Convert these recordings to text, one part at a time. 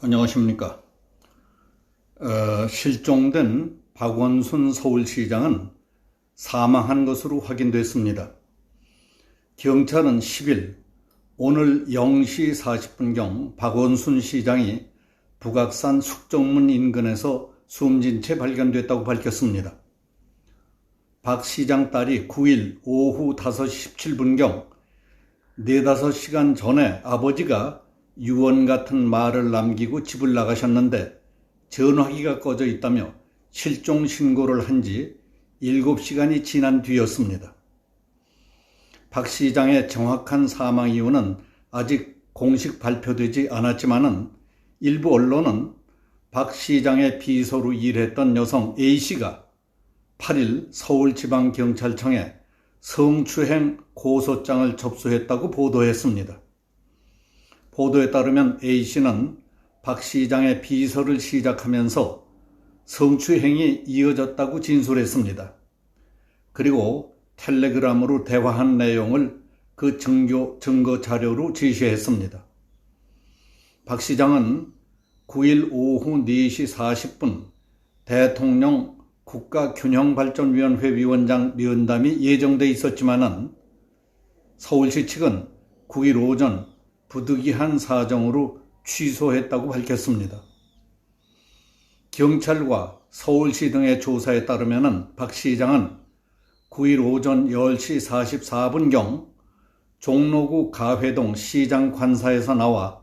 안녕하십니까. 실종된 박원순 서울시장은 사망한 것으로 확인됐습니다. 경찰은 10일 오늘 0시 40분경 박원순 시장이 북악산 숙정문 인근에서 숨진 채 발견됐다고 밝혔습니다. 박 시장 딸이 9일 오후 5시 17분경 4-5시간 전에 아버지가 유언 같은 말을 남기고 집을 나가셨는데 전화기가 꺼져 있다며 실종 신고를 한 지 7시간이 지난 뒤였습니다. 박 시장의 정확한 사망 이유는 아직 공식 발표되지 않았지만은 일부 언론은 박 시장의 비서로 일했던 여성 A씨가 8일 서울지방경찰청에 성추행 고소장을 접수했다고 보도했습니다. 보도에 따르면 A씨는 박 시장의 비서를 시작하면서 성추행이 이어졌다고 진술했습니다. 그리고 텔레그램으로 대화한 내용을 그 증거 자료로 제시했습니다. 박 시장은 9일 오후 4시 40분 대통령 국가균형발전위원회 위원장 면담이 예정돼 있었지만은 서울시 측은 9일 오전 부득이한 사정으로 취소했다고 밝혔습니다. 경찰과 서울시 등의 조사에 따르면 박 시장은 9일 오전 10시 44분경 종로구 가회동 시장 관사에서 나와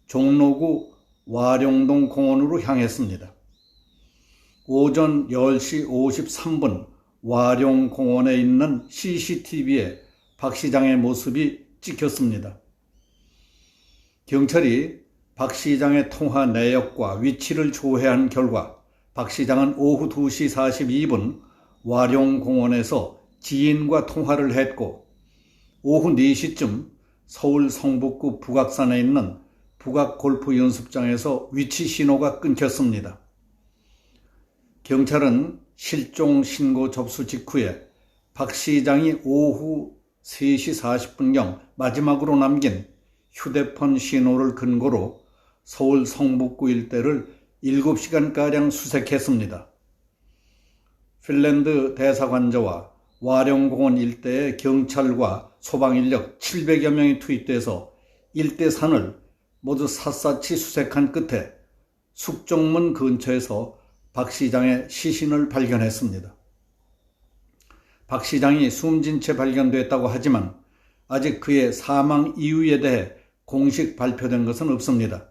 종로구 와룡동 공원으로 향했습니다. 오전 10시 53분 와룡공원에 있는 CCTV에 박 시장의 모습이 찍혔습니다. 경찰이 박 시장의 통화 내역과 위치를 조회한 결과 박 시장은 오후 2시 42분 와룡공원에서 지인과 통화를 했고 오후 4시쯤 서울 성북구 북악산에 있는 북악골프연습장에서 위치 신호가 끊겼습니다. 경찰은 실종 신고 접수 직후에 박 시장이 오후 3시 40분경 마지막으로 남긴 휴대폰 신호를 근거로 서울 성북구 일대를 7시간가량 수색했습니다. 핀란드 대사관저와 와룡공원 일대에 경찰과 소방인력 700여 명이 투입돼서 일대 산을 모두 샅샅이 수색한 끝에 숙정문 근처에서 박 시장의 시신을 발견했습니다. 박 시장이 숨진 채 발견됐다고 하지만 아직 그의 사망 이유에 대해 공식 발표된 것은 없습니다.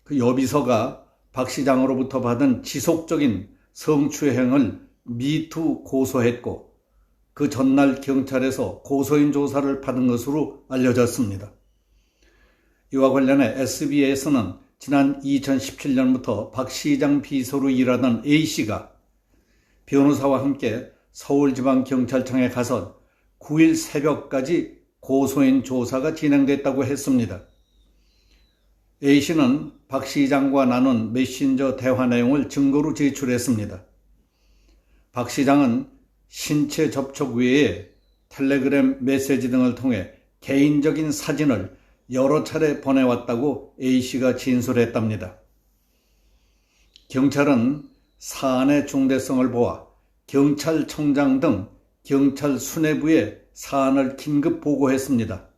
그 여비서가 박 시장으로부터 받은 지속적인 성추행을 미투 고소했고 그 전날 경찰에서 고소인 조사를 받은 것으로 알려졌습니다. 이와 관련해 SBS는 지난 2017년부터 박 시장 비서로 일하던 A씨가 변호사와 함께 서울지방경찰청에 가서 9일 새벽까지 고소인 조사가 진행됐다고 했습니다. A씨는 박 시장과 나눈 메신저 대화 내용을 증거로 제출했습니다. 박 시장은 신체 접촉 외에 텔레그램 메시지 등을 통해 개인적인 사진을 여러 차례 보내왔다고 A씨가 진술했답니다. 경찰은 사안의 중대성을 보아 경찰청장 등 경찰 수뇌부에 사안을 긴급 보고했습니다.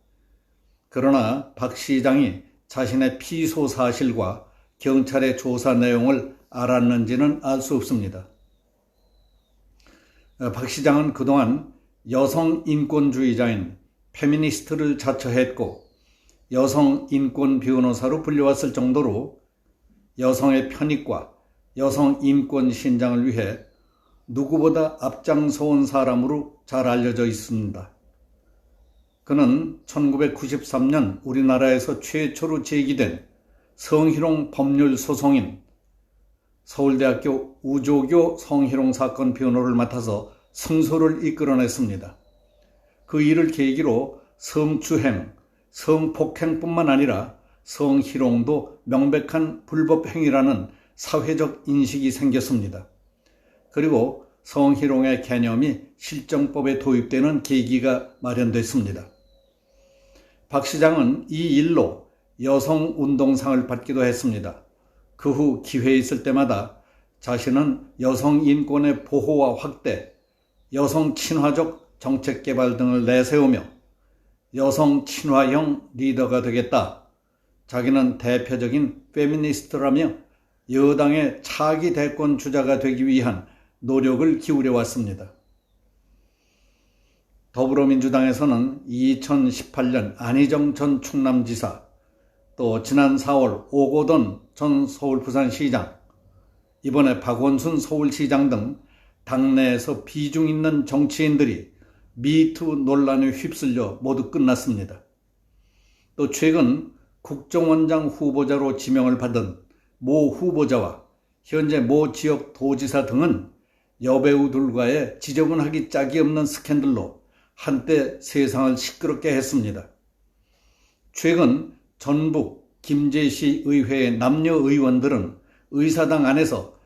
그러나 박 시장이 자신의 피소 사실과 경찰의 조사 내용을 알았는지는 알 수 없습니다. 박 시장은 그동안 여성 인권주의자인 페미니스트를 자처했고 여성 인권 변호사로 불려왔을 정도로 여성의 편익과 여성 인권 신장을 위해 누구보다 앞장서온 사람으로 잘 알려져 있습니다. 그는 1993년 우리나라에서 최초로 제기된 성희롱 법률 소송인 서울대학교 우조교 성희롱 사건 변호를 맡아서 승소를 이끌어냈습니다. 그 일을 계기로 성추행, 성폭행뿐만 아니라 성희롱도 명백한 불법 행위라는 사회적 인식이 생겼습니다. 그리고 성희롱의 개념이 실정법에 도입되는 계기가 마련됐습니다. 박 시장은 이 일로 여성운동상을 받기도 했습니다. 그 후 기회 있을 때마다 자신은 여성 인권의 보호와 확대, 여성 친화적 정책 개발 등을 내세우며 여성 친화형 리더가 되겠다. 자기는 대표적인 페미니스트라며 여당의 차기 대권 주자가 되기 위한 노력을 기울여 왔습니다. 더불어민주당에서는 2018년 안희정 전 충남지사, 또 지난 4월 오거돈 전 서울 부산시장, 이번에 박원순 서울시장 등 당내에서 비중 있는 정치인들이 미투 논란에 휩쓸려 모두 끝났습니다. 또 최근 국정원장 후보자로 지명을 받은 모 후보자와 현재 모 지역 도지사 등은 여배우들과의 지저분하기 짝이 없는 스캔들로 한때 세상을 시끄럽게 했습니다. 최근 전북 김제시 의회의 남녀 의원들은 의사당 안에서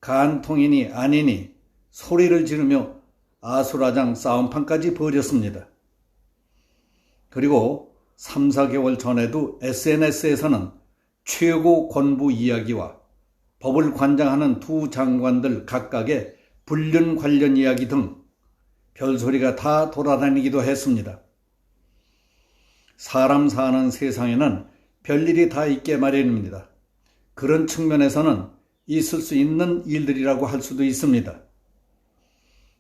간통이니 아니니 소리를 지르며 아수라장 싸움판까지 벌였습니다. 그리고 3, 4개월 전에도 SNS에서는 최고 권부 이야기와 법을 관장하는 두 장관들 각각의 불륜 관련 이야기 등 별소리가 다 돌아다니기도 했습니다. 사람 사는 세상에는 별일이 다 있게 마련입니다. 그런 측면에서는 있을 수 있는 일들이라고 할 수도 있습니다.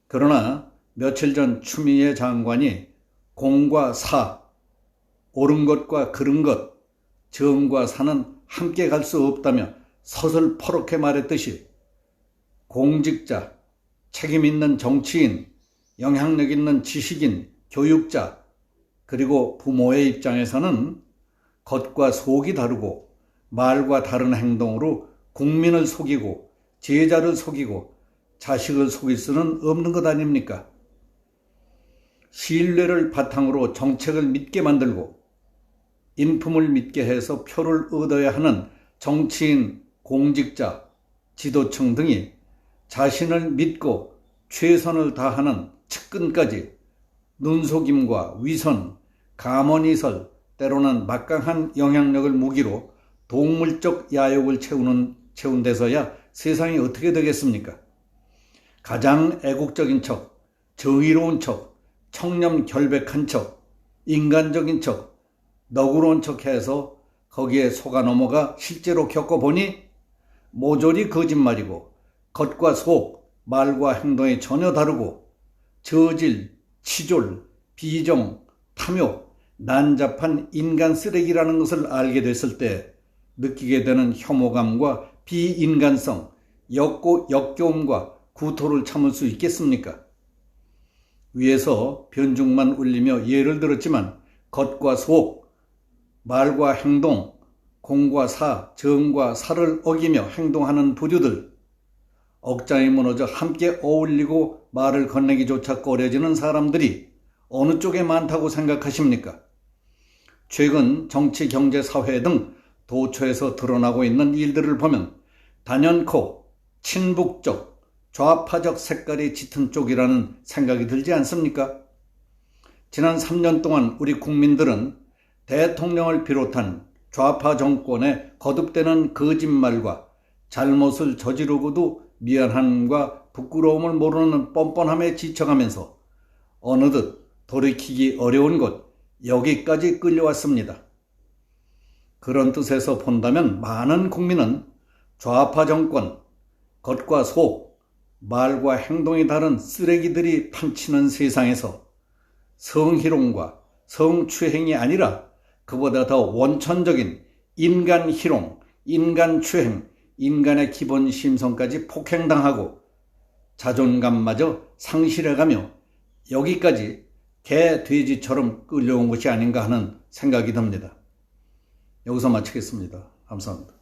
그러나 며칠 전 추미애 장관이 공과 사, 옳은 것과 그른 것, 정과 사는 함께 갈 수 없다며 서슬퍼렇게 말했듯이 공직자, 책임 있는 정치인, 영향력 있는 지식인, 교육자, 그리고 부모의 입장에서는 겉과 속이 다르고 말과 다른 행동으로 국민을 속이고 제자를 속이고 자식을 속일 수는 없는 것 아닙니까? 신뢰를 바탕으로 정책을 믿게 만들고 인품을 믿게 해서 표를 얻어야 하는 정치인, 공직자, 지도층 등이 자신을 믿고 최선을 다하는 측근까지 눈속임과 위선, 가문이설, 때로는 막강한 영향력을 무기로 동물적 야욕을 채운 데서야 세상이 어떻게 되겠습니까? 가장 애국적인 척, 정의로운 척, 청렴 결백한 척, 인간적인 척, 너그러운 척해서 거기에 속아 넘어가 실제로 겪어보니 모조리 거짓말이고 겉과 속, 말과 행동이 전혀 다르고 저질, 치졸, 비정, 탐욕, 난잡한 인간 쓰레기라는 것을 알게 됐을 때 느끼게 되는 혐오감과 비인간성, 역겨움과 구토를 참을 수 있겠습니까? 위에서 변죽만 울리며 예를 들었지만 겉과 속, 말과 행동, 공과 사, 정과 사를 어기며 행동하는 부류들, 억장이 무너져 함께 어울리고 말을 건네기조차 꺼려지는 사람들이 어느 쪽에 많다고 생각하십니까? 최근 정치, 경제, 사회 등 도처에서 드러나고 있는 일들을 보면 단연코 친북적, 좌파적 색깔이 짙은 쪽이라는 생각이 들지 않습니까? 지난 3년 동안 우리 국민들은 대통령을 비롯한 좌파 정권의 거듭되는 거짓말과 잘못을 저지르고도 미안함과 부끄러움을 모르는 뻔뻔함에 지쳐가면서 어느덧 돌이키기 어려운 곳 여기까지 끌려왔습니다. 그런 뜻에서 본다면 많은 국민은 좌파 정권, 겉과 속, 말과 행동이 다른 쓰레기들이 판치는 세상에서 성희롱과 성추행이 아니라 그보다 더 원천적인 인간희롱, 인간추행, 인간의 기본 심성까지 폭행당하고 자존감마저 상실해가며 여기까지 개, 돼지처럼 끌려온 것이 아닌가 하는 생각이 듭니다. 여기서 마치겠습니다. 감사합니다.